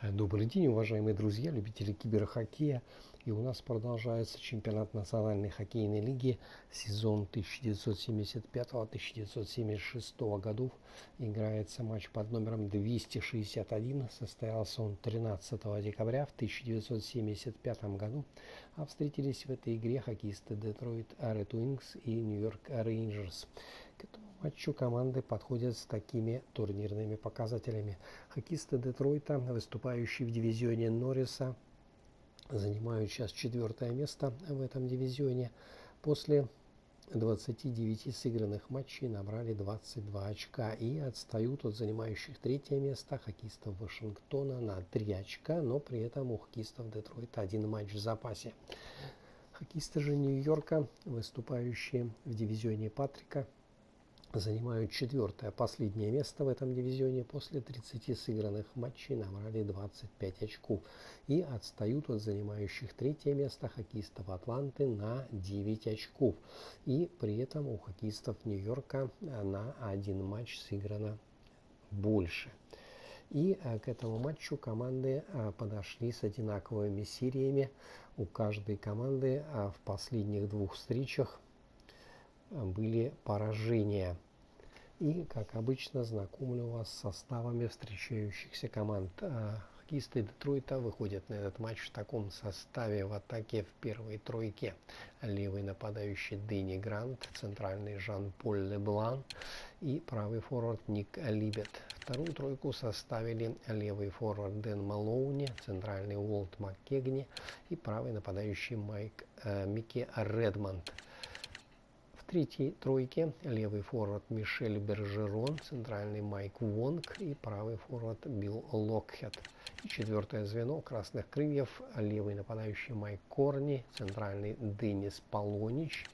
Добрый день, уважаемые друзья, любители киберхоккея. И у нас продолжается чемпионат Национальной хоккейной лиги, сезон 1975-1976 годов. Играется матч под номером 261. Состоялся он 13 декабря в 1975 году. А встретились в этой игре хоккеисты Детройт Ред Уингс и Нью-Йорк Рейнджерс. К этому матчу команды подходят с такими турнирными показателями. Хоккеисты Детройта, выступающие в дивизионе Норриса, занимают сейчас 4 место в этом дивизионе. После 29 сыгранных матчей набрали 22 очка и отстают от занимающих 3 место хоккеистов Вашингтона на 3 очка, но при этом у хоккеистов Детройта 1 матч в запасе. Хоккеисты же Нью-Йорка, выступающие в дивизионе Патрика, занимают 4-е, последнее место в этом дивизионе. После 30 сыгранных матчей набрали 25 очков и отстают от занимающих 3 место хоккеистов Атланты на 9 очков. И при этом у хоккеистов Нью-Йорка на 1 матч сыграно больше. И к этому матчу команды подошли с одинаковыми сериями. У каждой команды в последних 2 встречах были поражения. И, как обычно, знакомлю вас с составами встречающихся команд. Хоккеисты Детройта выходят на этот матч в таком составе: в атаке в первой тройке левый нападающий Дэнни Грант, центральный Жан-Поль Леблан и правый форвард Ник Либет. Вторую тройку составили левый форвард Дэн Малоуни, центральный Уолт Маккегни и правый нападающий Микки Редмонд. В третьей тройке левый форвард Мишель Бержерон, центральный Майк Вонг и правый форвард Билл Локхед. И 4-е звено красных крыльев: левый нападающий Майк Корни, центральный Денис Полонич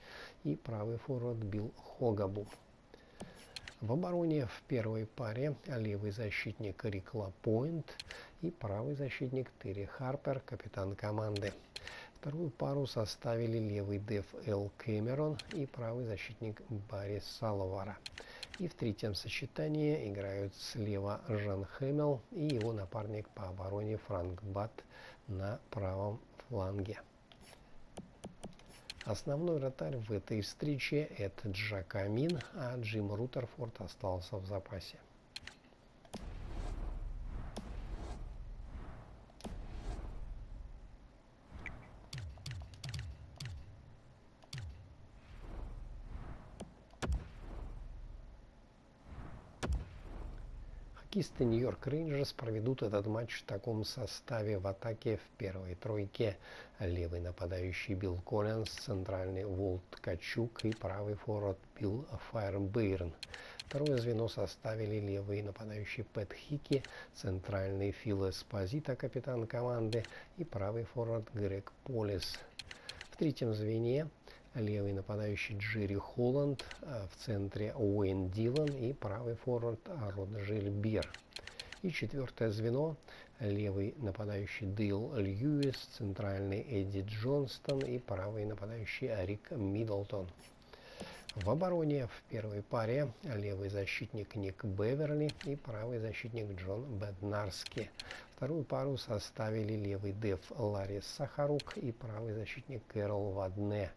и правый форвард Билл Хогабу. В обороне в первой паре левый защитник Рик Лапойнт и правый защитник Терри Харпер, капитан команды. Вторую пару составили левый Дэв Эл Кэмерон и правый защитник Барри Саловара. И в третьем сочетании играют слева Жан Хэмилл и его напарник по обороне Франк Бат на правом фланге. Основной вратарь в этой встрече — это Джак Амин, а Джим Рутерфорд остался в запасе. Хоккеисты Нью-Йорк Рейнджерс проведут этот матч в таком составе: в атаке в первой тройке левый нападающий Билл Коллинз, центральный Волт Ткачук и правый форвард Билл Файербейрн. Второе звено составили левый нападающий Пэт Хики, центральный Фил Эспозито, капитан команды, и правый форвард Грег Полис. В третьем звене левый нападающий Джерри Холланд, в центре Уэйн Дилан и правый форвард Роджер Бир. И 4-е звено левый нападающий Дейл Льюис, центральный Эдди Джонстон и правый нападающий Рик Миддлтон. В обороне в первой паре левый защитник Ник Беверли и правый защитник Джон Беднарски. Вторую пару составили левый Дэв Ларри Сахарук и правый защитник Кэрол Вадне.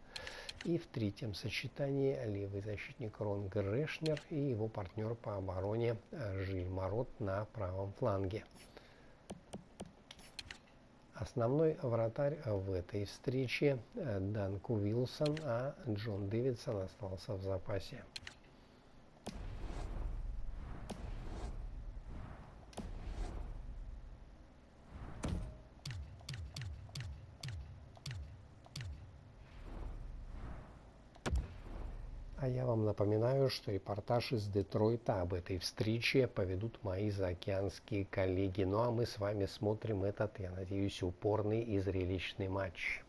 И в третьем сочетании левый защитник Рон Грешнер и его партнер по обороне Жиль Марот на правом фланге. Основной вратарь в этой встрече Данку Уилсон, а Джон Дэвидсон остался в запасе. А я вам напоминаю, что репортаж из Детройта об этой встрече поведут мои заокеанские коллеги. Ну а мы с вами смотрим этот, я надеюсь, упорный и зрелищный матч.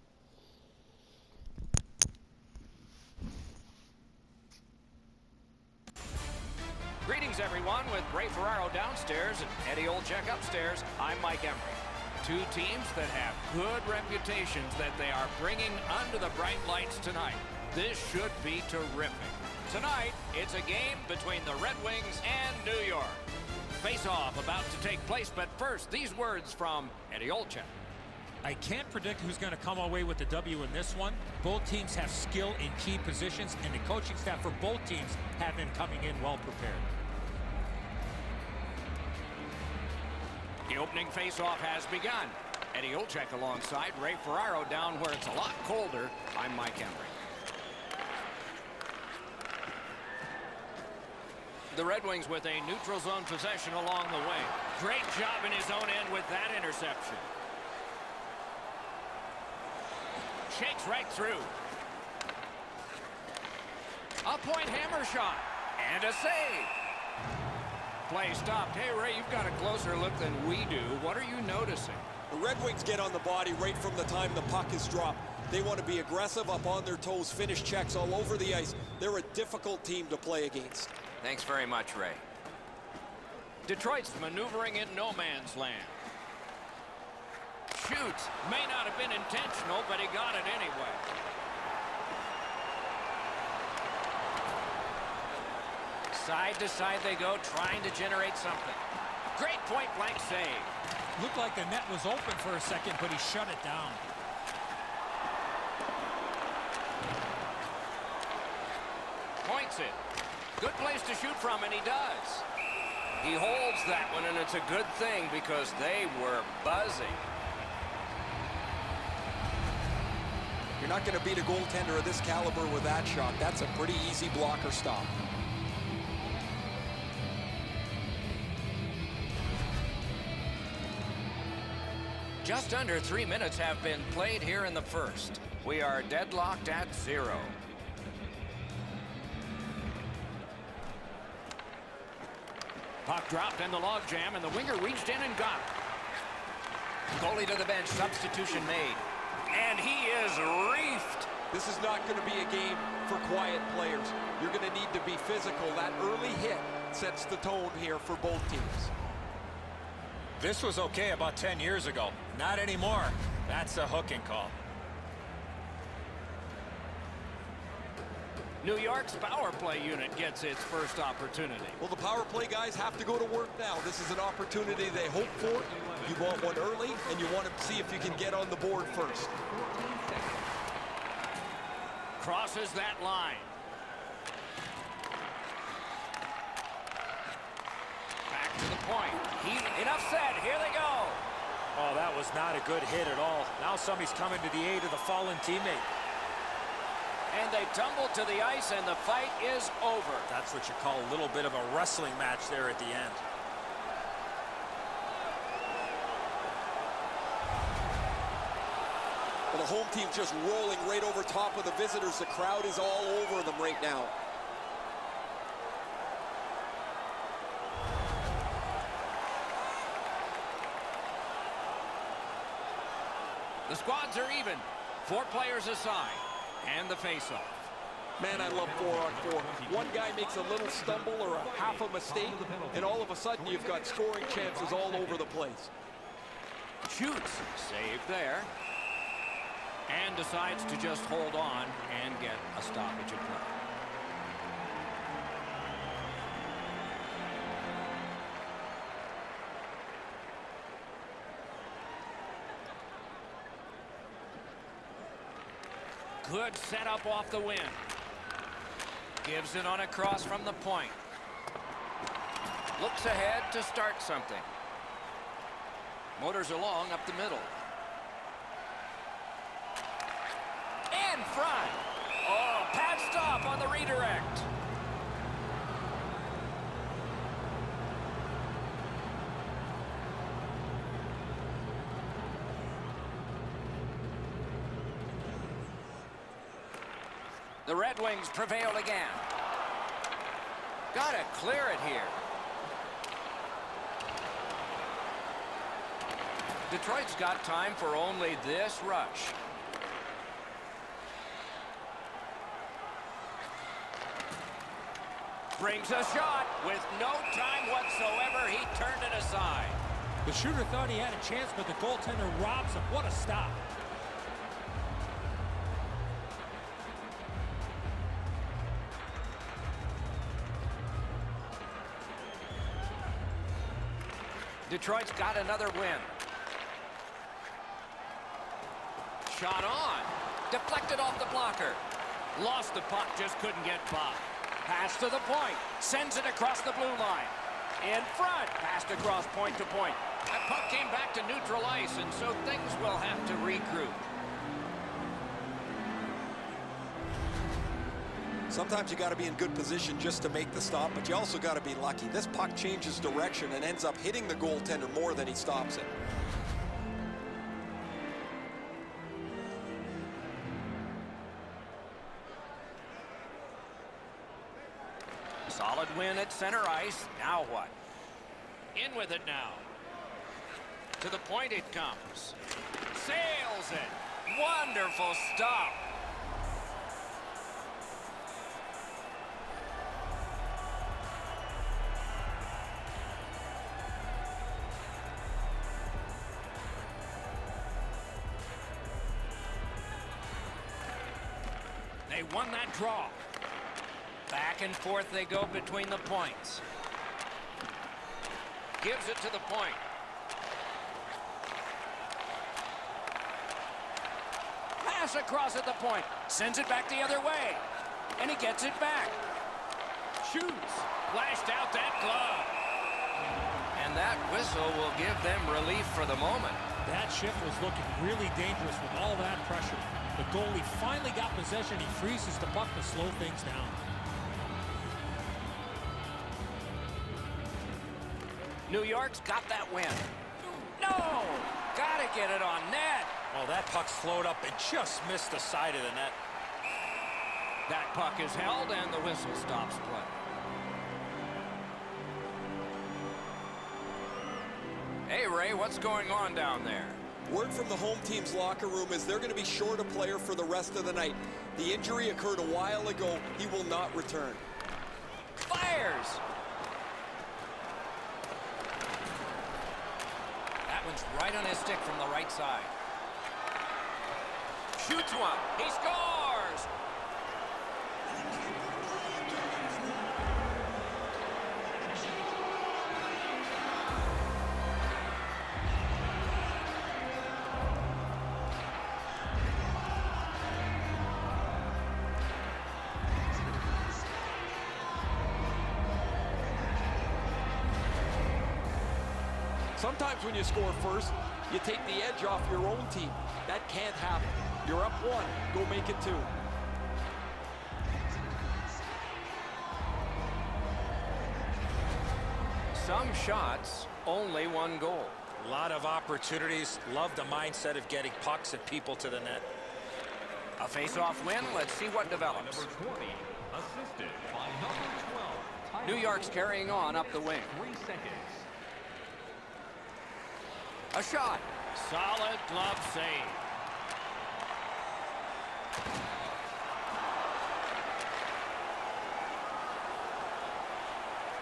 Greetings, everyone, with Ray Ferraro downstairs and Eddie Olczyk upstairs. I'm Mike Emery. Two teams that have good reputations that they are bringing under the bright lights tonight. This should be terrific. Tonight, it's a game between the Red Wings and New York. Face-off about to take place, but first, these words from Eddie Olczyk. I can't predict who's going to come away with the W in this one. Both teams have skill in key positions, and the coaching staff for both teams have been coming in well prepared. The opening face-off has begun. Eddie Olczyk alongside Ray Ferraro down where it's a lot colder. I'm Mike Emery. The Red Wings with a neutral zone possession along the way. Great job in his own end with that interception. Shakes right through. A point hammer shot. And a save. Play stopped. Hey, Ray, you've got a closer look than we do. What are you noticing? The Red Wings get on the body right from the time the puck is dropped. They want to be aggressive, up on their toes, finish checks all over the ice. They're a difficult team to play against. Thanks very much, Ray. Detroit's maneuvering in no man's land. Shoots. May not have been intentional, but he got it anyway. Side to side they go, trying to generate something. Great point-blank save. Looked like the net was open for a second, but he shut it down. Points it. Good place to shoot from, and he does. He holds that one, and it's a good thing because they were buzzing. You're not going to beat a goaltender of this caliber with that shot. That's a pretty easy blocker stop. Just under 3 minutes have been played here in the first. We are deadlocked at 0. Puck dropped in the logjam, and the winger reached in and got it. Goalie to the bench, substitution made. And he is reefed. This is not going to be a game for quiet players. You're going to need to be physical. That early hit sets the tone here for both teams. This was okay about 10 years ago. Not anymore. That's a hooking call. New York's power play unit gets its first opportunity. Well, the power play guys have to go to work now. This is an opportunity they hope for. You want one early, and you want to see if you can get on the board first. Crosses that line. Back to the point. Enough said. Here they go. Oh, that was not a good hit at all. Now somebody's coming to the aid of the fallen teammate. And they tumble to the ice, and the fight is over. That's what you call a little bit of a wrestling match there at the end. Well, the home team's just rolling right over top of the visitors. The crowd is all over them right now. The squads are even. 4 players aside. And the face-off. Man, I love 4-on-4. One guy makes a little stumble or a half a mistake, and all of a sudden you've got scoring chances all over the place. Shoots. Save there. And decides to just hold on and get a stoppage of play. Good setup off the wing. Gives it on a cross from the point. Looks ahead to start something. Motors along up the middle. In front. Oh, pad stop on the redirect. The Red Wings prevail again. Gotta clear it here. Detroit's got time for only this rush. Brings a shot with no time whatsoever. He turned it aside. The shooter thought he had a chance, but the goaltender robs him. What a stop. Detroit's got another win. Shot on. Deflected off the blocker. Lost the puck, just couldn't get by. Pass to the point. Sends it across the blue line. In front. Passed across point to point. That puck came back to neutral ice, and so things will have to regroup. Sometimes you got to be in good position just to make the stop, but you also got to be lucky. This puck changes direction and ends up hitting the goaltender more than he stops it. Solid win at center ice. Now what? In with it now. To the point it comes. Sails it. Wonderful stop. They won that draw. Back and forth they go between the points. Gives it to the point. Pass across at the point. Sends it back the other way. And he gets it back. Shoots. Flashed out that glove. And that whistle will give them relief for the moment. That shift was looking really dangerous with all that pressure. The goalie finally got possession. He freezes the puck to slow things down. New York's got that win. No! Gotta get it on net. Oh, that puck slowed up and just missed the side of the net. That puck is held and the whistle stops play. Hey, Ray, what's going on down there? Word from the home team's locker room is they're going to be short a player for the rest of the night. The injury occurred a while ago. He will not return. Fires! That one's right on his stick from the right side. Shoots one. He scores! Sometimes when you score first, you take the edge off your own team. That can't happen. You're up one. Go make it two. Some shots, only one goal. A lot of opportunities. Love the mindset of getting pucks and people to the net. A face-off win. Let's see what develops. Number 20, assisted by number 12. New York's carrying on up the wing. 3 seconds. A shot. Solid glove save.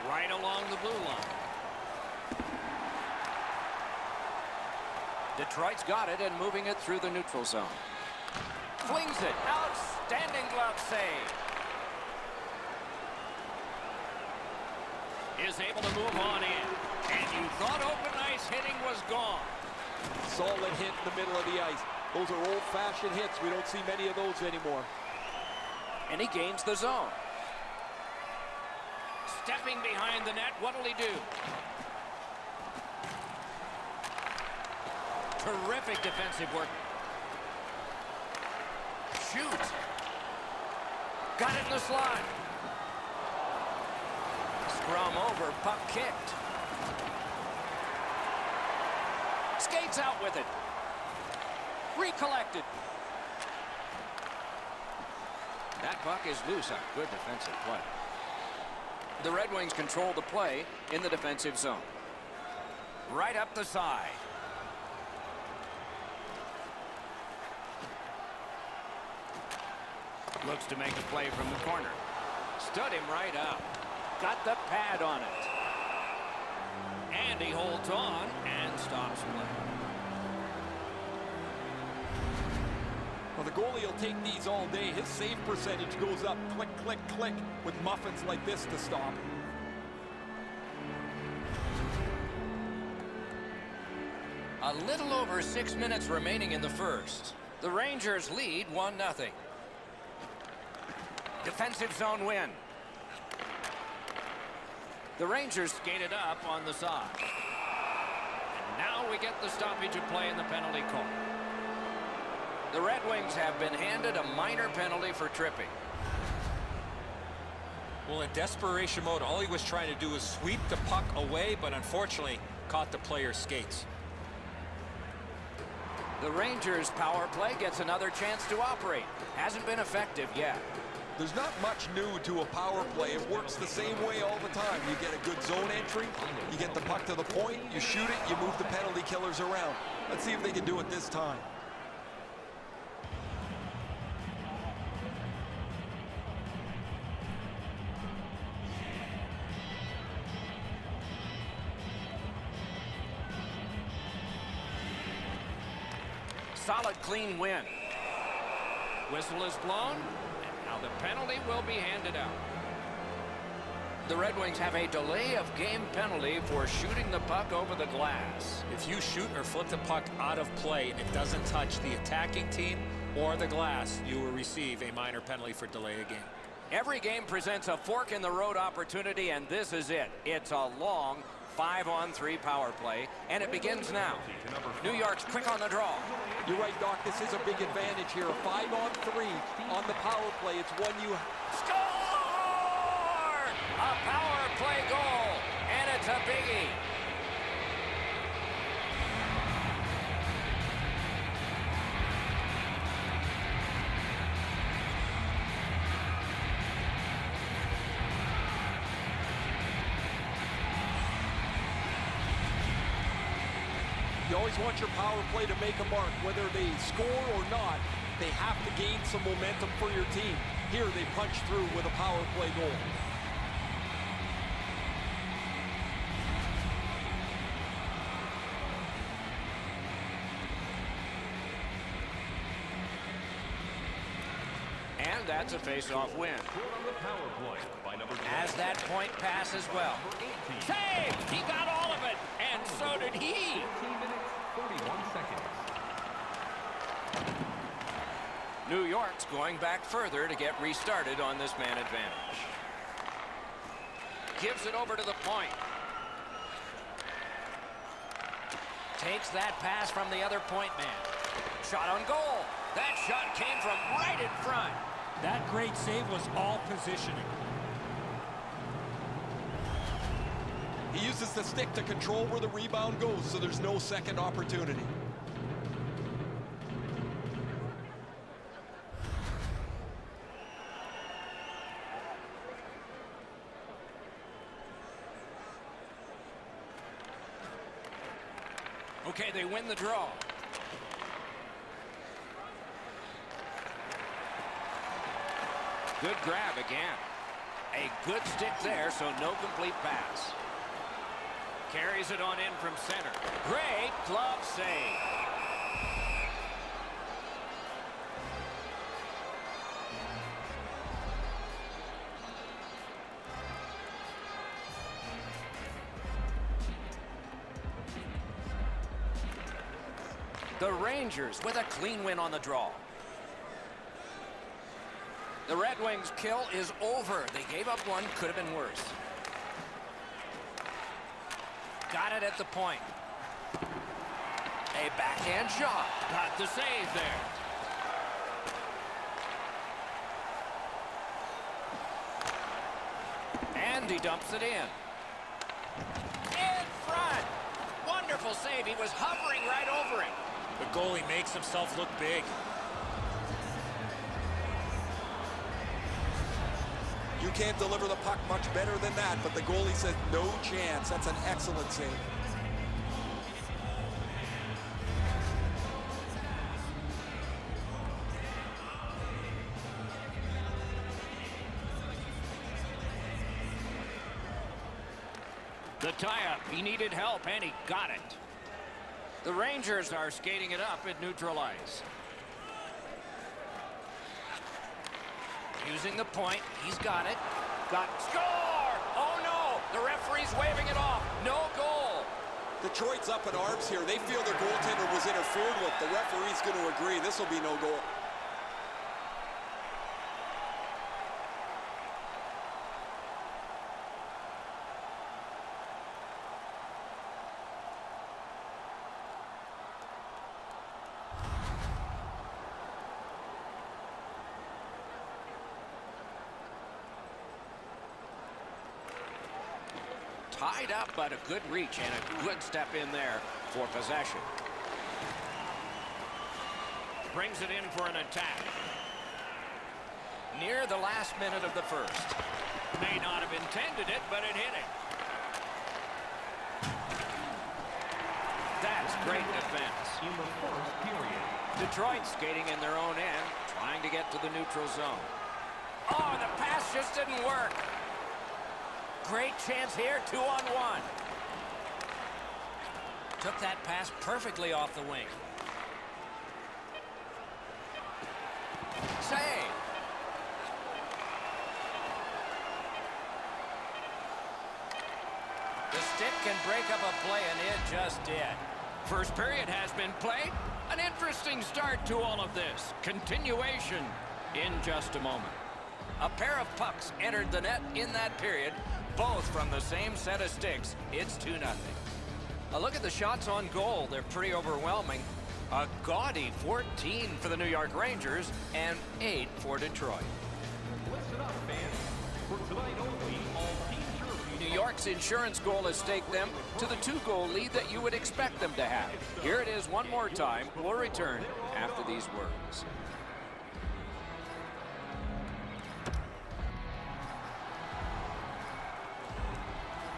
Right along the blue line. Detroit's got it and moving it through the neutral zone. Flings it. Outstanding glove save. Is able to move on in. And you thought open ice hitting was gone. Solid hit in the middle of the ice. Those are old-fashioned hits. We don't see many of those anymore. And he gains the zone. Stepping behind the net, what'll he do? Terrific defensive work. Shoot. Got it in the slot. Scrum over, puck kicked. Skates out with it. Recollected. That puck is loose on good defensive play. The Red Wings control the play in the defensive zone. Right up the side. Looks to make a play from the corner. Stood him right up. Got the pad on it. And he holds on and stops play. Well, the goalie will take these all day. His save percentage goes up click, click, click with muffins like this to stop. little over 6 minutes remaining in the first. The Rangers lead 1-0. Defensive zone win. The Rangers skated up on the side. And now we get the stoppage of play in the penalty call. The Red Wings have been handed a minor penalty for tripping. Well, in desperation mode, all he was trying to do was sweep the puck away, but unfortunately caught the player's skates. The Rangers' power play gets another chance to operate. Hasn't been effective yet. There's not much new to a power play. It works the same way all the time. You get a good zone entry, you get the puck to the point, you shoot it, you move the penalty killers around. Let's see if they can do it this time. Solid, clean win. Whistle is blown. Now the penalty will be handed out. The Red Wings have a delay of game penalty for shooting the puck over the glass. If you shoot or flip the puck out of play and it doesn't touch the attacking team or the glass, you will receive a minor penalty for delay of game. Every game presents a fork-in-the-road opportunity, and this is it. It's a long 5-on-3 power play, and it begins now. New York's quick on the draw. You're right, Doc. This is a big advantage here. 5-on-3 on the power play. It's one you... Score! A power play goal, and it's a biggie. You always want your power play to make a mark. Whether they score or not, they have to gain some momentum for your team. Here, they punch through with a power play goal. And that's a face-off win. On the power play by number 12. As that point pass as well. Save! He got all of it, and so did he. 15 minutes, 41 seconds. New York's going back further to get restarted on this man advantage. Gives it over to the point. Takes that pass from the other point man. Shot on goal. That shot came from right in front. That great save was all positioning. He uses the stick to control where the rebound goes, so there's no second opportunity. Okay, they win the draw. Good grab again. A good stick there, so no complete pass. Carries it on in from center. Great glove save. The Rangers with a clean win on the draw. The Red Wings' kill is over. They gave up one, could have been worse. Got it at the point. A backhand shot. Got the save there. And he dumps it in. In front. Wonderful save. He was hovering right over it. The goalie makes himself look big. You can't deliver the puck much better than that, but the goalie said no chance. That's an excellent save. The tie-up. He needed help, and he got it. The Rangers are skating it up at neutral ice. Using the point. He's got it. Got score! Oh, no! The referee's waving it off. No goal. Detroit's up in arms here. They feel their goaltender was interfered with. The referee's going to agree. This will be no goal. Tied up, but a good reach and a good step in there for possession. Brings it in for an attack. Near the last minute of the first. May not have intended it, but it hit him. That's great defense. In the first period. Detroit skating in their own end, trying to get to the neutral zone. Oh, the pass just didn't work. Great chance here, 2-on-1. Took that pass perfectly off the wing. Save. The stick can break up a play, and it just did. First period has been played. An interesting start to all of this. Continuation in just a moment. A pair of pucks entered the net in that period, both from the same set of sticks. It's 2-0. A look at the shots on goal. They're pretty overwhelming. A gaudy 14 for the New York Rangers and 8 for Detroit. Listen up, fans. For tonight only, all team jerseys. New York's insurance goal has staked them to the 2-goal lead that you would expect them to have. Here it is one more time. We'll return after these words.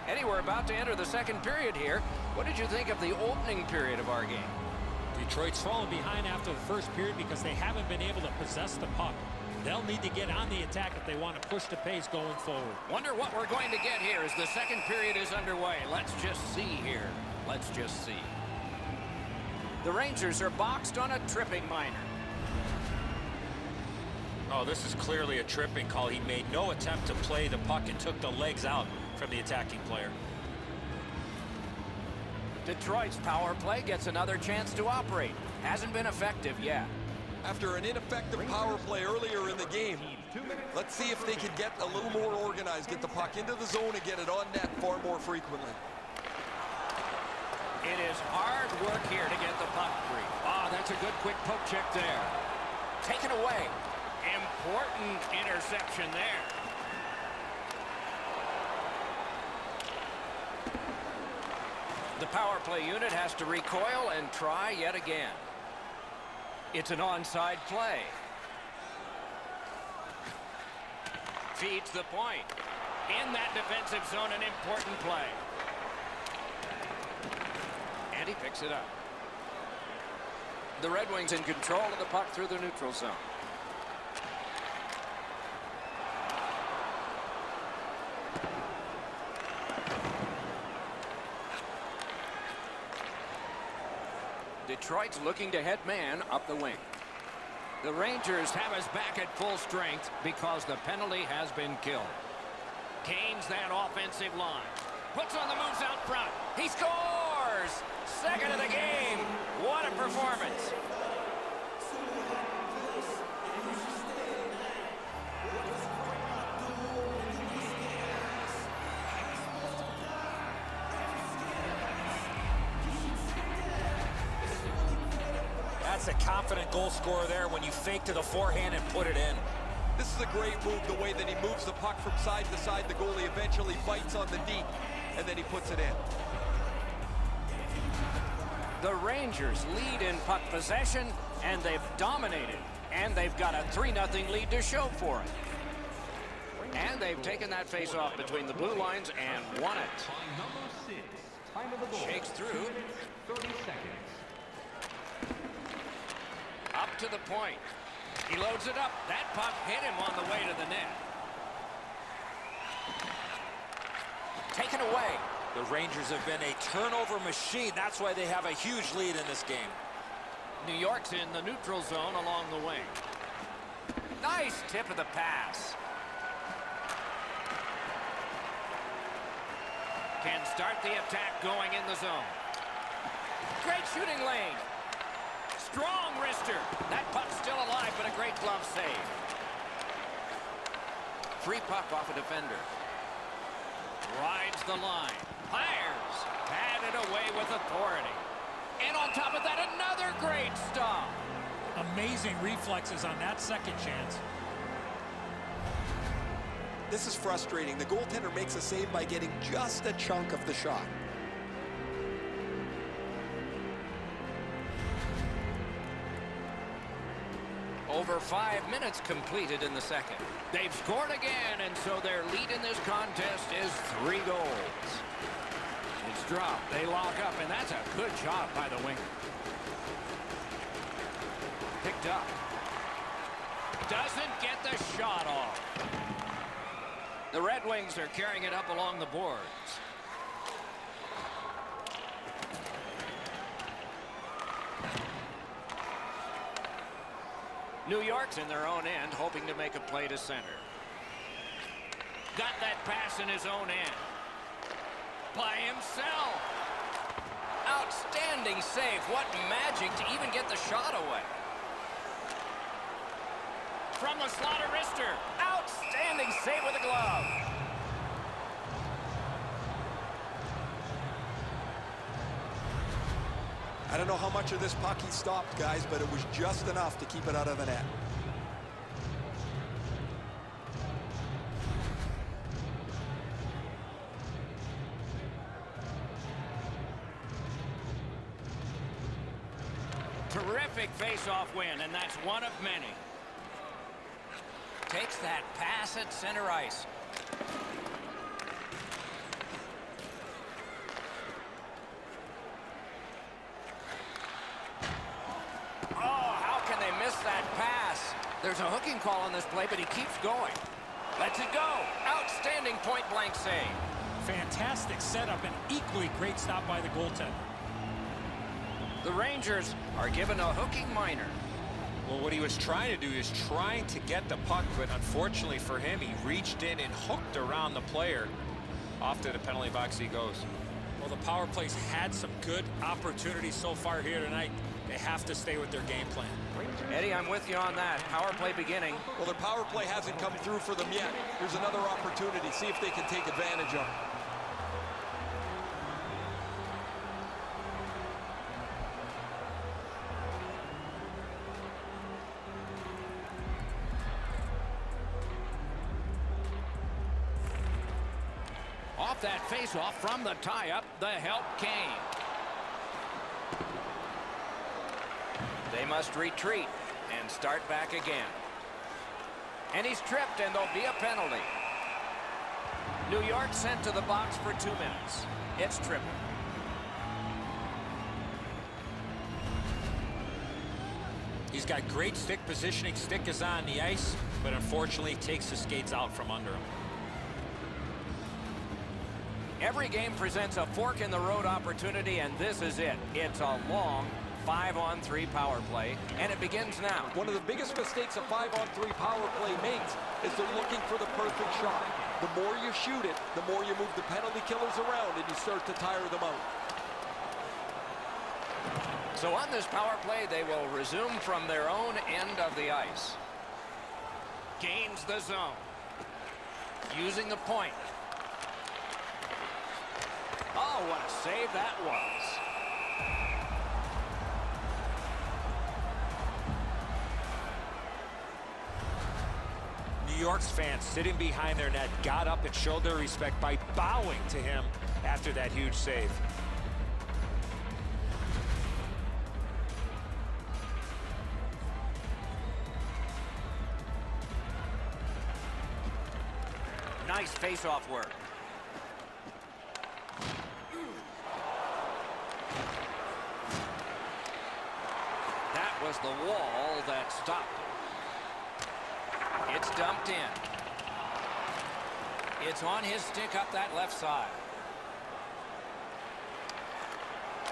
Eddie, we're about to enter the second period here. What did you think of the opening period of our game? Detroit's fallen behind after the first period because they haven't been able to possess the puck. They'll need to get on the attack if they want to push the pace going forward. Wonder what we're going to get here as the second period is underway. Let's just see here. Let's just see. The Rangers are boxed on a tripping minor. Oh, this is clearly a tripping call. He made no attempt to play the puck and took the legs out from the attacking player. Detroit's power play gets another chance to operate. Hasn't been effective yet. After an ineffective power play earlier in the game, let's see if they can get a little more organized, get the puck into the zone and get it on net far more frequently. It is hard work here to get the puck free. Oh, that's a good quick poke check there. Taken away. Important interception there. The power play unit has to recoil and try yet again. It's an onside play. Feeds the point. In that defensive zone, an important play. And he picks it up. The Red Wings in control of the puck through the neutral zone. Detroit's looking to head man up the wing. The Rangers have us back at full strength because the penalty has been killed. Gains that offensive line. Puts on the moves out front. He scores! Second of the game. What a performance. That's a confident goal scorer there when you fake to the forehand and put it in. This is a great move, the way that he moves the puck from side to side. The goalie eventually bites on the deep, and then he puts it in. The Rangers lead in puck possession, and they've dominated. And they've got a 3-0 lead to show for it. And they've taken that face-off between the blue lines and won it. By number 6. Time of the goal. Shakes through. 30 seconds. Up to the point. He loads it up. That puck hit him on the way to the net. Taken away. The Rangers have been a turnover machine. That's why they have a huge lead in this game. New York's in the neutral zone along the wing. Nice tip of the pass. Can start the attack going in the zone. great shooting lane. Strong wrister. That puck's still alive, but a great glove save. Free puck off a defender. Rides the line. Fires. Batted away with authority. And on top of that, another great stop. Amazing reflexes on that second chance. This is frustrating. The goaltender makes a save by getting just a chunk of the shot. Over 5 minutes completed in the second. They've scored again, and so their lead in this contest is 3 goals. It's dropped. They lock up, and that's a good job by the winger. Picked up. Doesn't get the shot off. The Red Wings are carrying it up along the boards. New York's in their own end, hoping to make a play to center. Got that pass in his own end. By himself. Outstanding save. What magic to even get the shot away. From the slot of wrister. Outstanding save with a glove. I don't know how much of this puck he stopped, guys, but it was just enough to keep it out of the net. Terrific face-off win, and that's one of many. Takes that pass at center ice. Oh, how can they miss that pass? There's a hooking call on this play, but he keeps going. Lets it go. Outstanding point-blank save. Fantastic setup and equally great stop by the goaltender. The Rangers are given a hooking minor. Well, what he was trying to do is trying to get the puck, but unfortunately for him, he reached in and hooked around the player. Off to the penalty box he goes. Well, the power play's had some good opportunities so far here tonight. They have to stay with their game plan. Eddie, I'm with you on that. Power play beginning. Well, their power play hasn't come through for them yet. Here's another opportunity. See if they can take advantage of it. Off that face-off from the tie-up, the help came. They must retreat and start back again. And he's tripped, and there'll be a penalty. New York sent to the box for 2 minutes. It's tripping. He's got great stick positioning. Stick is on the ice, but unfortunately takes the skates out from under him. Every game presents a fork-in-the-road opportunity, and this is it. It's a long 5-on-3 power play, and it begins now. One of the biggest mistakes a 5-on-3 power play makes is they're looking for the perfect shot. The more you shoot it, the more you move the penalty killers around, and you start to tire them out. So on this power play, they will resume from their own end of the ice. Gains the zone. Using the point. Oh, what a save that was. New York's fans sitting behind their net got up and showed their respect by bowing to him after that huge save. Nice face-off work. That was the wall that stopped it. It's dumped in. It's on his stick up that left side.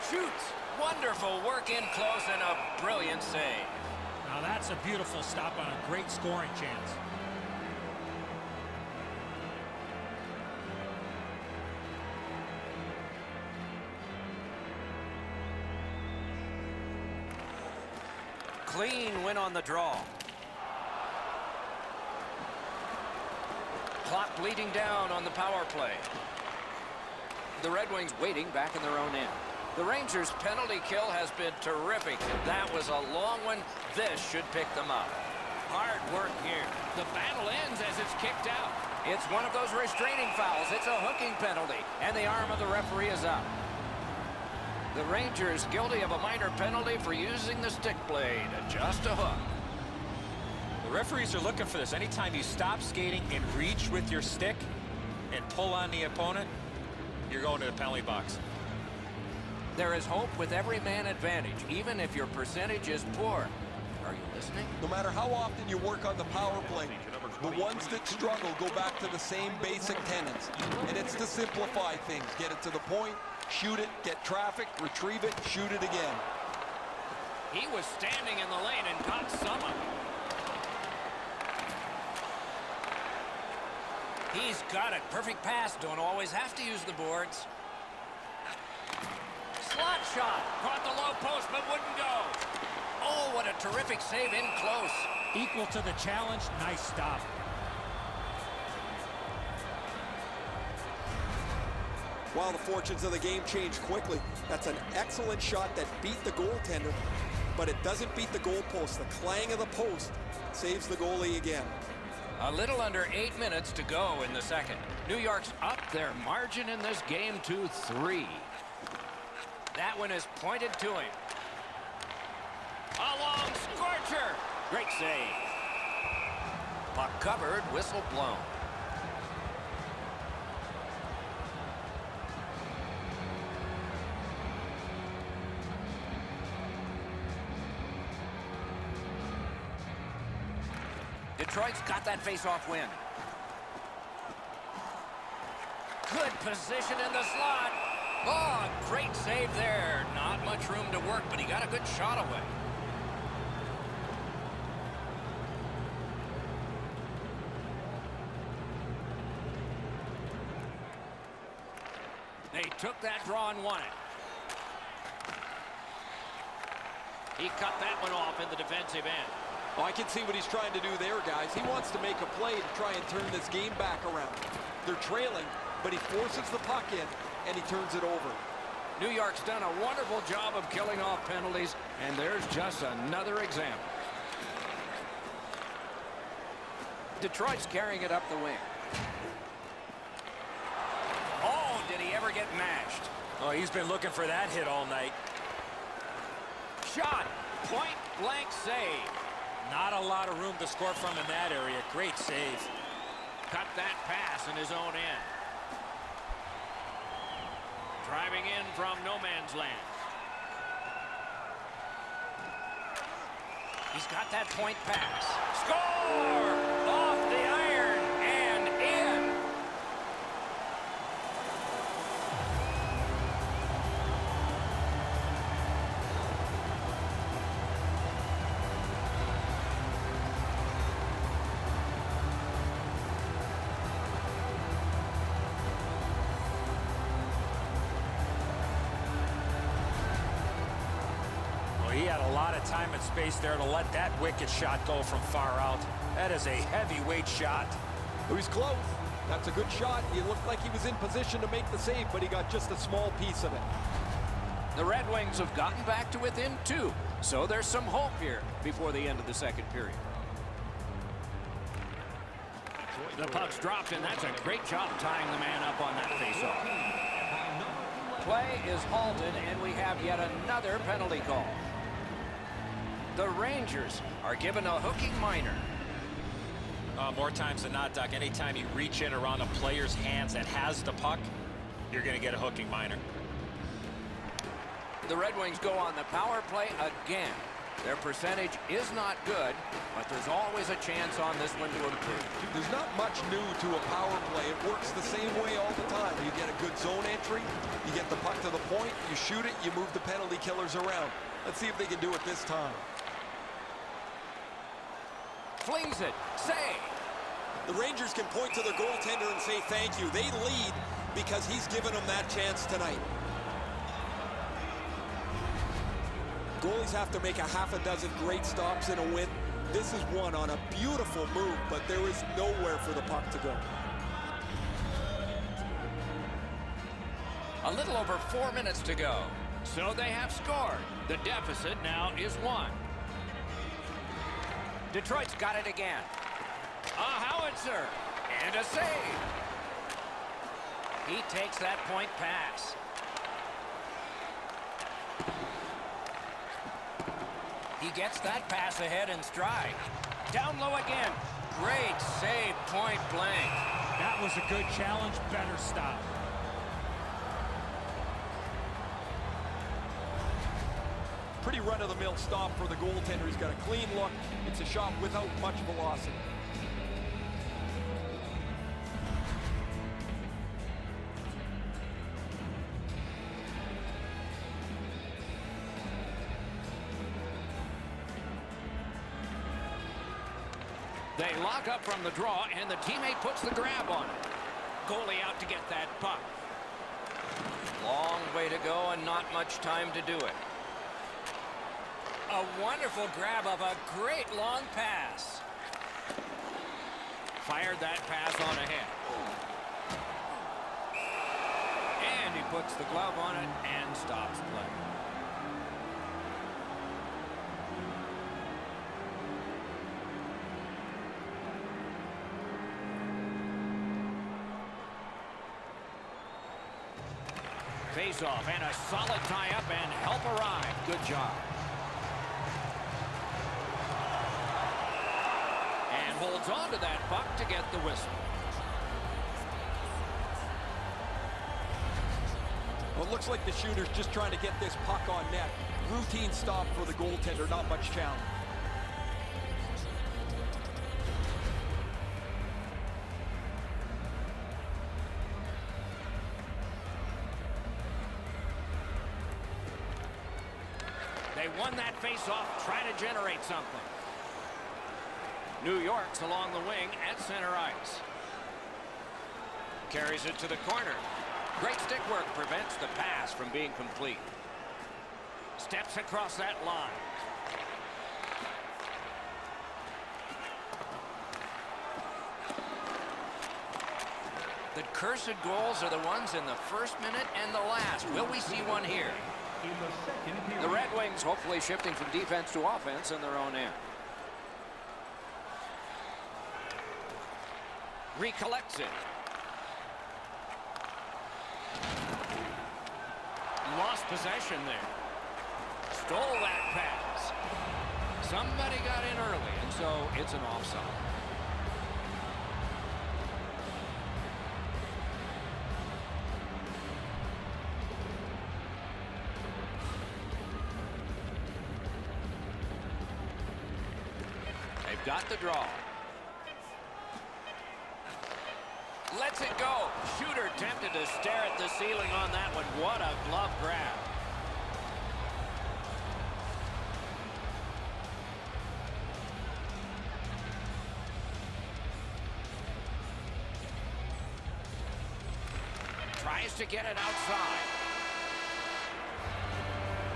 Shoots. Wonderful work in close and a brilliant save. Now that's a beautiful stop on a great scoring chance. Clean win on the draw. Clock bleeding down on the power play. The Red Wings waiting back in their own end. The Rangers' penalty kill has been terrific. That was a long one. This should pick them up. Hard work here. The battle ends as it's kicked out. It's one of those restraining fouls. It's a hooking penalty, and the arm of the referee is up. The Rangers guilty of a minor penalty for using the stick blade. Just a hook. The referees are looking for this. Anytime you stop skating and reach with your stick and pull on the opponent, you're going to the penalty box. There is hope with every man advantage, even if your percentage is poor. Are you listening? No matter how often you work on the power play, the ones that struggle go back to the same basic tenets. And it's to simplify things. Get it to the point, shoot it, get traffic, retrieve it, shoot it again. He was standing in the lane and caught some of it. He's got it. Perfect pass. Don't always have to use the boards. Slot shot. Caught the low post but wouldn't go. Oh, what a terrific save in close. Equal to the challenge. Nice stop. Well, the fortunes of the game changed quickly. That's an excellent shot that beat the goaltender, but it doesn't beat the goalpost. The clang of the post saves the goalie again. A little under 8 minutes to go in the second. New York's up their margin in this game to 3. That one is pointed to him. A long scorcher. Great save. Puck covered, whistle blown. Detroit's got that face-off win. Good position in the slot. Oh, great save there. Not much room to work, but he got a good shot away. They took that draw and won it. He cut that one off in the defensive end. Oh, I can see what he's trying to do there, guys. He wants to make a play to try and turn this game back around. They're trailing, but he forces the puck in, and he turns it over. New York's done a wonderful job of killing off penalties, and there's just another example. Detroit's carrying it up the wing. Oh, did he ever get mashed? Oh, he's been looking for that hit all night. Shot. Point blank save. Not a lot of room to score from in that area. Great save. Cut that pass in his own end. Driving in from no man's land. He's got that point pass. Score! Off the iron and in. He had a lot of time and space there to let that wicked shot go from far out. That is a heavyweight shot. It was close. That's a good shot. He looked like he was in position to make the save, but he got just a small piece of it. The Red Wings have gotten back to within 2, so there's some hope here before the end of the second period. The puck's dropped, and that's a great job tying the man up on that faceoff. Play is halted, and we have yet another penalty call. The Rangers are given a hooking minor. More times than not, Doc, anytime you reach in around a player's hands that has the puck, you're going to get a hooking minor. The Red Wings go on the power play again. Their percentage is not good, but there's always a chance on this one to improve. There's not much new to a power play. It works the same way all the time. You get a good zone entry, you get the puck to the point, you shoot it, you move the penalty killers around. Let's see if they can do it this time. Flings it. Save. The Rangers can point to their goaltender and say thank you. They lead because he's given them that chance tonight. Goalies have to make a half a dozen great stops in a win. This is one on a beautiful move, but there is nowhere for the puck to go. A little over 4 minutes to go. So they have scored. The deficit now is 1. Detroit's got it again. A howitzer. And a save. He takes that point pass. He gets that pass ahead in stride. Down low again. Great save, point blank. That was a good challenge. Better stop. Pretty run-of-the-mill stop for the goaltender. He's got a clean look. It's a shot without much velocity. They lock up from the draw, and the teammate puts the grab on it. Goalie out to get that puck. Long way to go and not much time to do it. A wonderful grab of a great long pass. Fired that pass on ahead. And he puts the glove on it and stops play. Face off and a solid tie-up and help arrive. Good job. And holds on to that puck to get the whistle. Well, it looks like the shooter's just trying to get this puck on net. Routine stop for the goaltender, not much challenge. They won that face-off, try to generate something. New York's along the wing at center ice. Carries it to the corner. Great stick work prevents the pass from being complete. Steps across that line. The cursed goals are the ones in the first minute and the last. Will we see one here? In the second period. The Red Wings hopefully shifting from defense to offense in their own end. Recollects it. Lost possession there. Stole that pass. Somebody got in early, and so it's an offside. They've got the draw. Lets it go. Shooter tempted to stare at the ceiling on that one. What a glove grab. Tries to get it outside.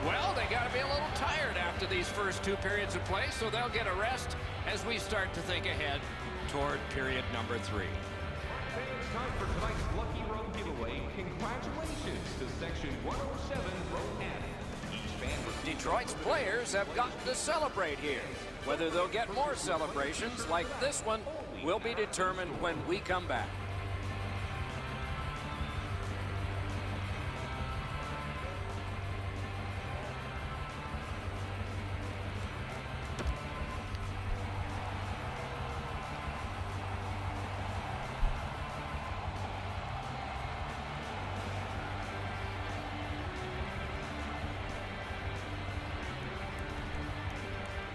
Well, they got to be a little tired after these first 2 periods of play, so they'll get a rest as we start to think ahead toward period number 3. Fans, time for tonight's Lucky Row giveaway. Congratulations to Section 107, Row F. Each fan receives... Detroit's players have gotten to celebrate here. Whether they'll get more celebrations like this one will be determined when we come back.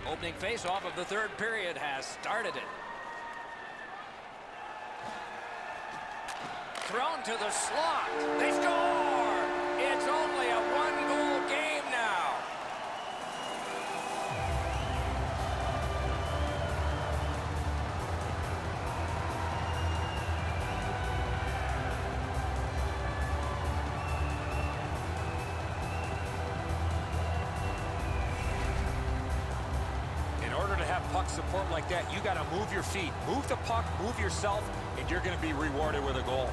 Opening face-off of the third period has started it. Thrown to the slot. They score! It's only a one-goal game now. strong support like that, you got to move your feet, move the puck, move yourself, and you're going to be rewarded with a goal.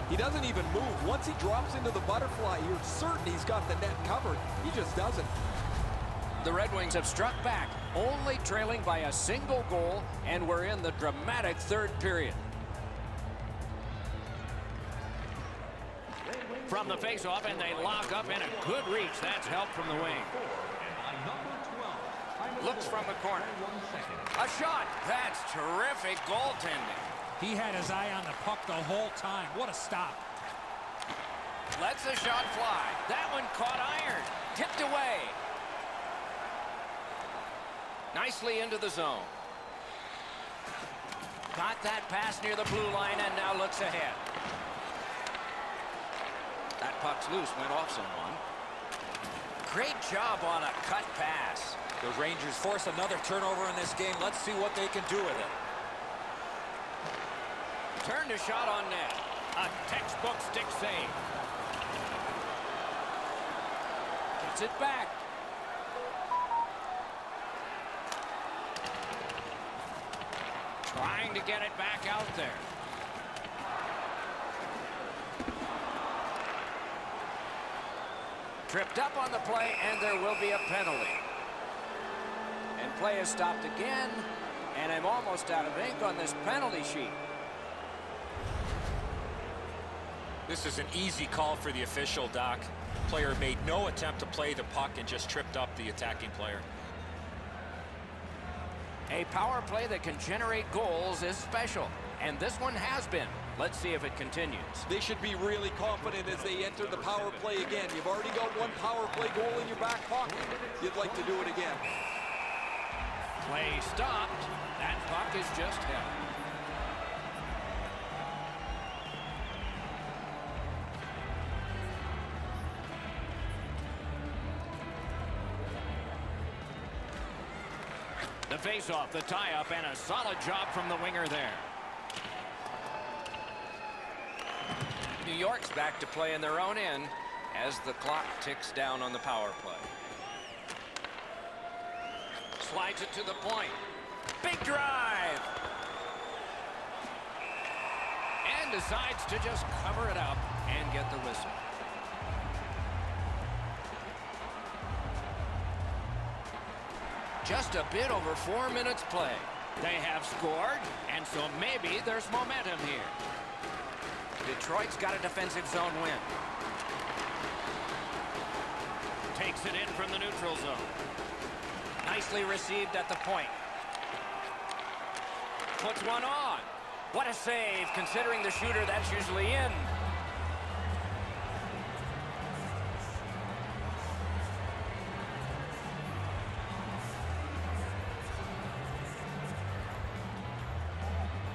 He doesn't even move. Once he drops into the butterfly, you're certain he's got the net covered. He just doesn't. The Red Wings have struck back, only trailing by a single goal, and we're in the dramatic third period. From the faceoff, and they lock up in a good reach. That's help from the wing. Looks from the corner. A shot. That's terrific goaltending. He had his eye on the puck the whole time. What a stop. Lets the shot fly. That one caught iron. Tipped away. Nicely into the zone. Got that pass near the blue line and now looks ahead. That puck's loose, went off someone. Great job on a cut pass. The Rangers force another turnover in this game. Let's see what they can do with it. Turned a shot on net. A textbook stick save. Gets it back. Trying to get it back out there. Tripped up on the play, and there will be a penalty. And play is stopped again, and I'm almost out of ink on this penalty sheet. This is an easy call for the official, Doc. Player made no attempt to play the puck and just tripped up the attacking player. A power play that can generate goals is special, and this one has been. Let's see if it continues. They should be really confident as they enter the power play again. You've already got one power play goal in your back pocket. You'd like to do it again. Play stopped. That puck is just held. The face-off, the tie-up, and a solid job from the winger there. New York's back to play in their own end as the clock ticks down on the power play. Slides it to the point. Big drive! And decides to just cover it up and get the whistle. Just a bit over 4 minutes play. They have scored, and so maybe there's momentum here. Detroit's got a defensive zone win. Takes it in from the neutral zone. Nicely received at the point. Puts one on. What a save, considering the shooter that's usually in.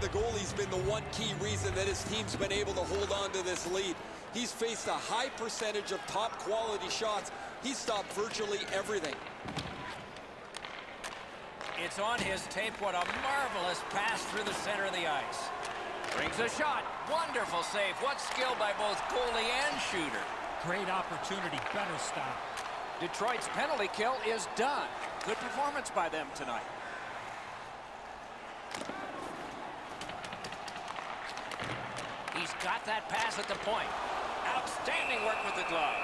The goalie's been the one key reason that his team's been able to hold on to this lead. He's faced a high percentage of top quality shots. He's stopped virtually everything. It's on his tape. What a marvelous pass through the center of the ice. Brings a shot. Wonderful save. What skill by both goalie and shooter. Great opportunity. Better stop. Detroit's penalty kill is done. Good performance by them tonight. He's got that pass at the point. Outstanding work with the glove.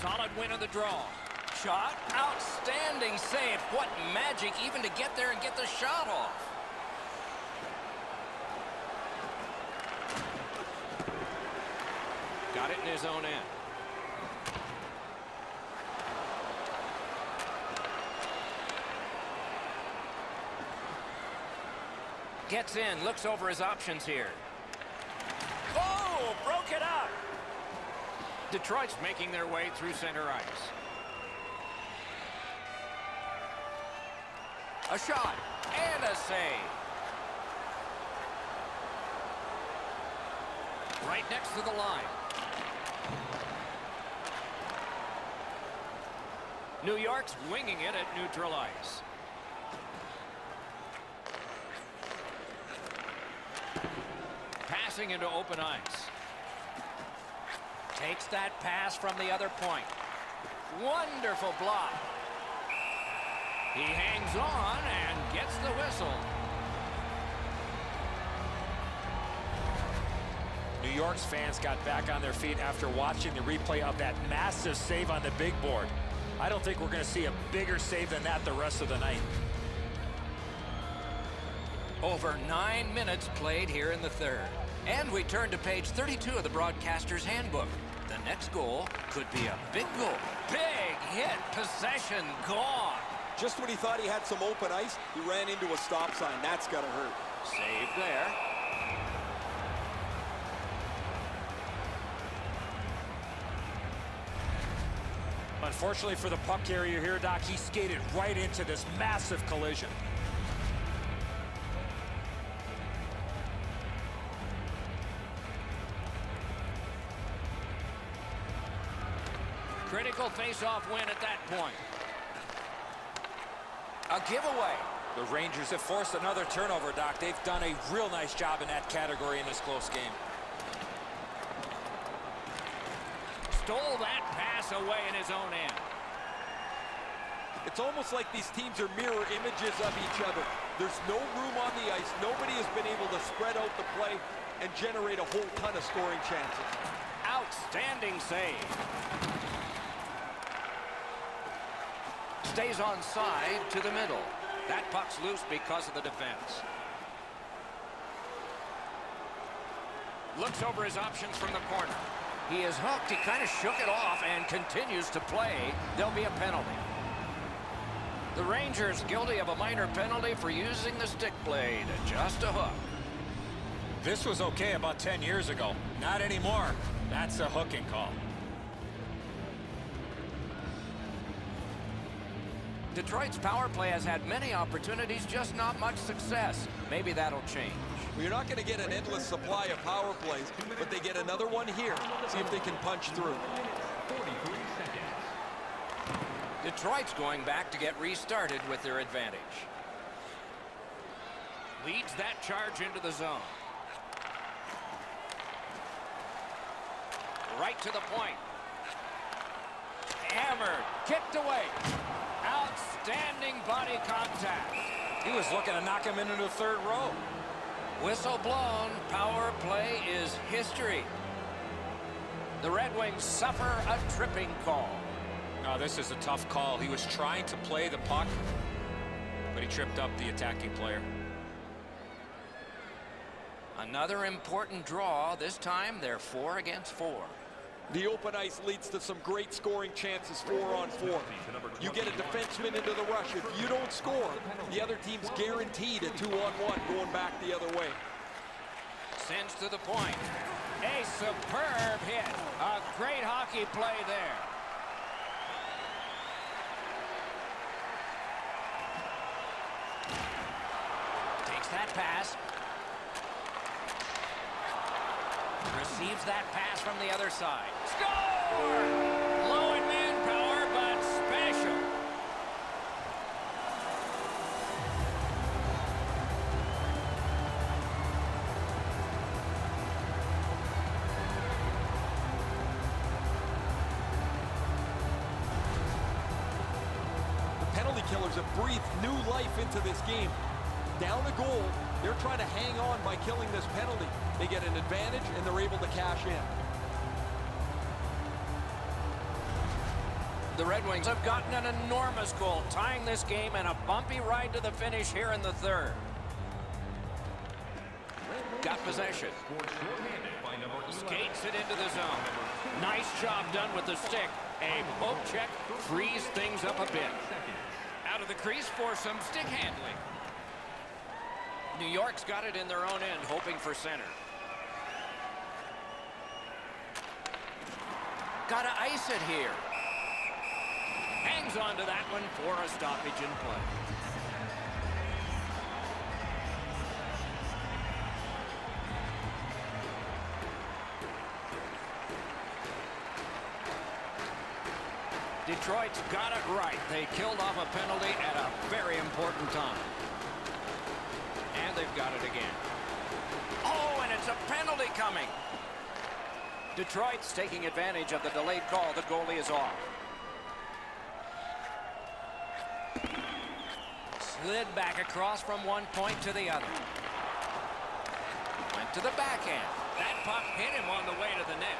Solid win of the draw. Shot. Outstanding save. What magic even to get there and get the shot off. Got it in his own end. Gets in, looks over his options here. Oh, broke it up. Detroit's making their way through center ice. A shot and a save. Right next to the line. New York's winging it at neutral ice. crossing into open ice. Takes that pass from the other point. Wonderful block. He hangs on and gets the whistle. New York's fans got back on their feet after watching the replay of that massive save on the big board. I don't think we're going to see a bigger save than that the rest of the night. Over 9 minutes played here in the third. And we turn to page 32 of the broadcaster's handbook. The next goal could be a big goal. Big hit, possession gone. Just when he thought he had some open ice, he ran into a stop sign. That's got to hurt. Save there. Unfortunately for the puck carrier here, Doc, he skated right into this massive collision. Critical face-off win at that point. A giveaway. The Rangers have forced another turnover, Doc. They've done a real nice job in that category in this close game. Stole that pass away in his own end. It's almost like these teams are mirror images of each other. There's no room on the ice. Nobody has been able to spread out the play and generate a whole ton of scoring chances. Outstanding save. Stays on side to the middle. That puck's loose because of the defense. Looks over his options from the corner. He is hooked. He kind of shook it off and continues to play. There'll be a penalty. The Rangers guilty of a minor penalty for using the stick blade. Just a hook. This was okay about 10 years ago. Not anymore. That's a hooking call. Detroit's power play has had many opportunities, just not much success. Maybe that'll change. Well, you're not going to get an endless supply of power plays, but they get another one here. See if they can punch through. 43 seconds. Detroit's going back to get restarted with their advantage. Leads that charge into the zone. Right to the point. Hammered, kicked away. Outstanding body contact. He was looking to knock him into the third row. Whistle blown. Power play is history. The Red Wings suffer a tripping call. Oh, this is a tough call. He was trying to play the puck, but he tripped up the attacking player. Another important draw. This time they're 4 against 4. The open ice leads to some great scoring chances 4-on-4. You get a defenseman into the rush. If you don't score, the other team's guaranteed a 2-on-1 going back the other way. Sends to the point. A superb hit. A great hockey play there. Takes that pass. Receives that pass from the other side. Score! Low in manpower, but special. The penalty killers have breathed new life into this game. Down a goal, they're trying to hang on by killing this penalty. They get an advantage, and they're able to cash in. The Red Wings have gotten an enormous goal, tying this game and a bumpy ride to the finish here in the third. Got possession. Skates it into the zone. Nice job done with the stick. A poke check frees things up a bit. Out of the crease for some stick handling. New York's got it in their own end, hoping for center. Gotta ice it here. Hangs on to that one for a stoppage in play. Detroit's got it right. They killed off a penalty at a very important time. And they've got it again. Oh, and it's a penalty coming. Detroit's taking advantage of the delayed call. The goalie is off. Slid back across from one point to the other. Went to the backhand. That puck hit him on the way to the net.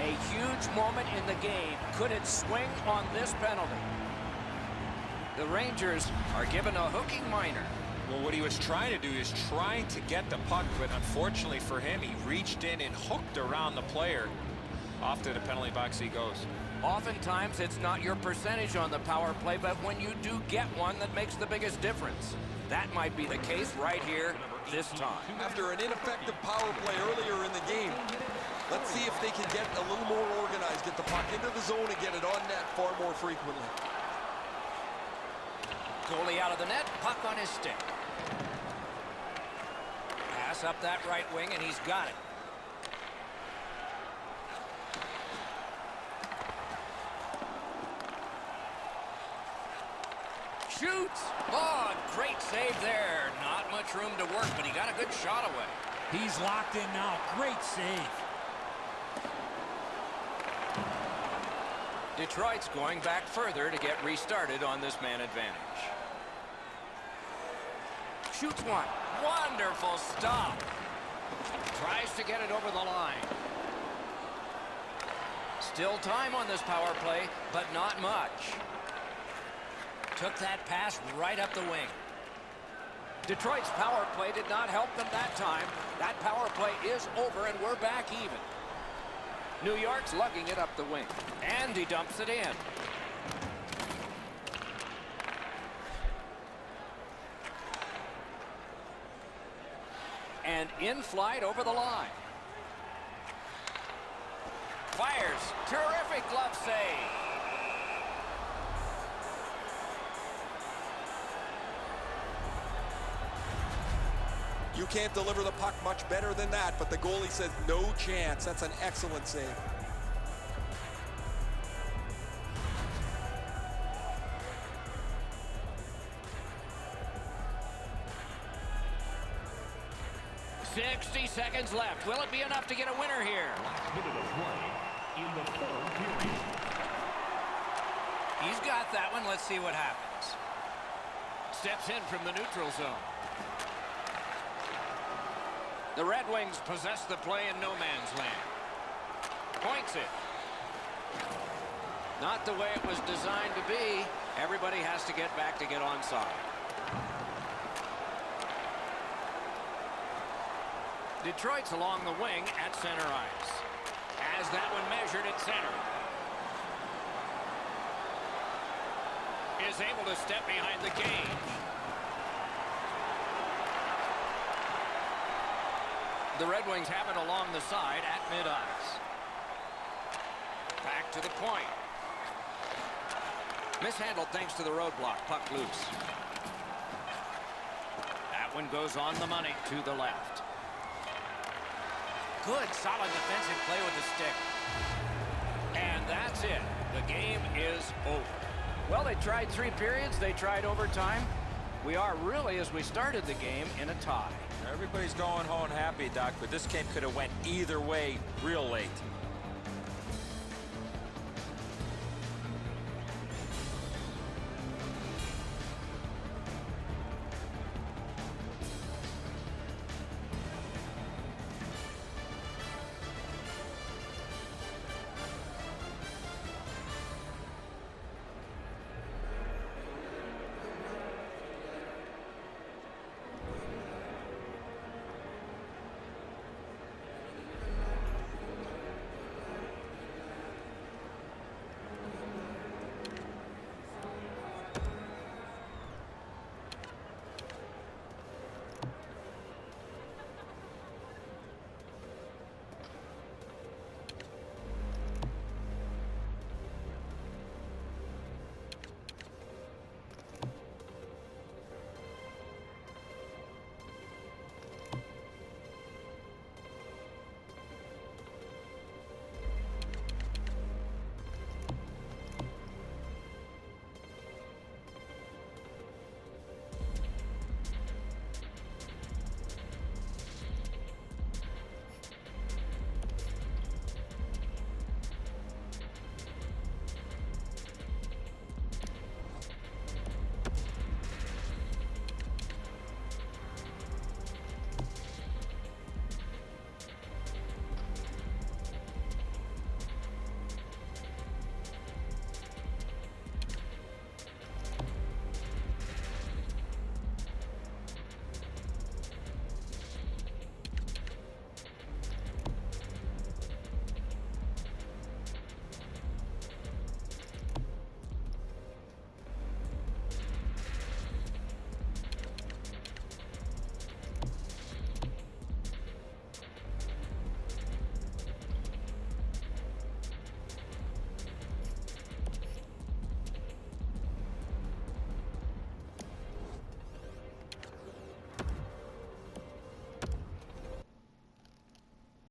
A huge moment in the game. Could it swing on this penalty? The Rangers are given a hooking minor. Well, what he was trying to do is trying to get the puck, but unfortunately for him, he reached in and hooked around the player. Off to the penalty box he goes. Oftentimes, it's not your percentage on the power play, but when you do get one, that makes the biggest difference. That might be the case right here this time. After an ineffective power play earlier in the game, let's see if they can get a little more organized, get the puck into the zone and get it on net far more frequently. Goalie out of the net, puck on his stick. Pass up that right wing, and he's got it. Shoots! Oh, great save there. Not much room to work, but he got a good shot away. He's locked in now. Great save. Detroit's going back further to get restarted on this man advantage. Shoots one. Wonderful stop. Tries to get it over the line. Still time on this power play, but not much. Took that pass right up the wing. Detroit's power play did not help them that time. That power play is over, and we're back even. New York's lugging it up the wing, and he dumps it in. And in flight over the line. Fires. Terrific glove save. You can't deliver the puck much better than that, but the goalie says no chance. That's an excellent save. "60 seconds left. Will it be enough to get a winner here?" Last minute of play in the third period. He's got that one. Let's see what happens. Steps in from the neutral zone. The Red Wings possess the play in no man's land. Points it. Not the way it was designed to be. Everybody has to get back to get onside. Detroit's along the wing at center ice. Has that one measured at center. Is able to step behind the cage. The Red Wings have it along the side at mid-ice. Back to the point. Mishandled thanks to the roadblock. Puck loose. That one goes on the money to the left. Good, solid defensive play with the stick. And that's it. The game is over. Well, they tried 3 periods. They tried overtime. We are really, as we started the game, in a tie. Everybody's going home happy, Doc, but this game could have went either way real late.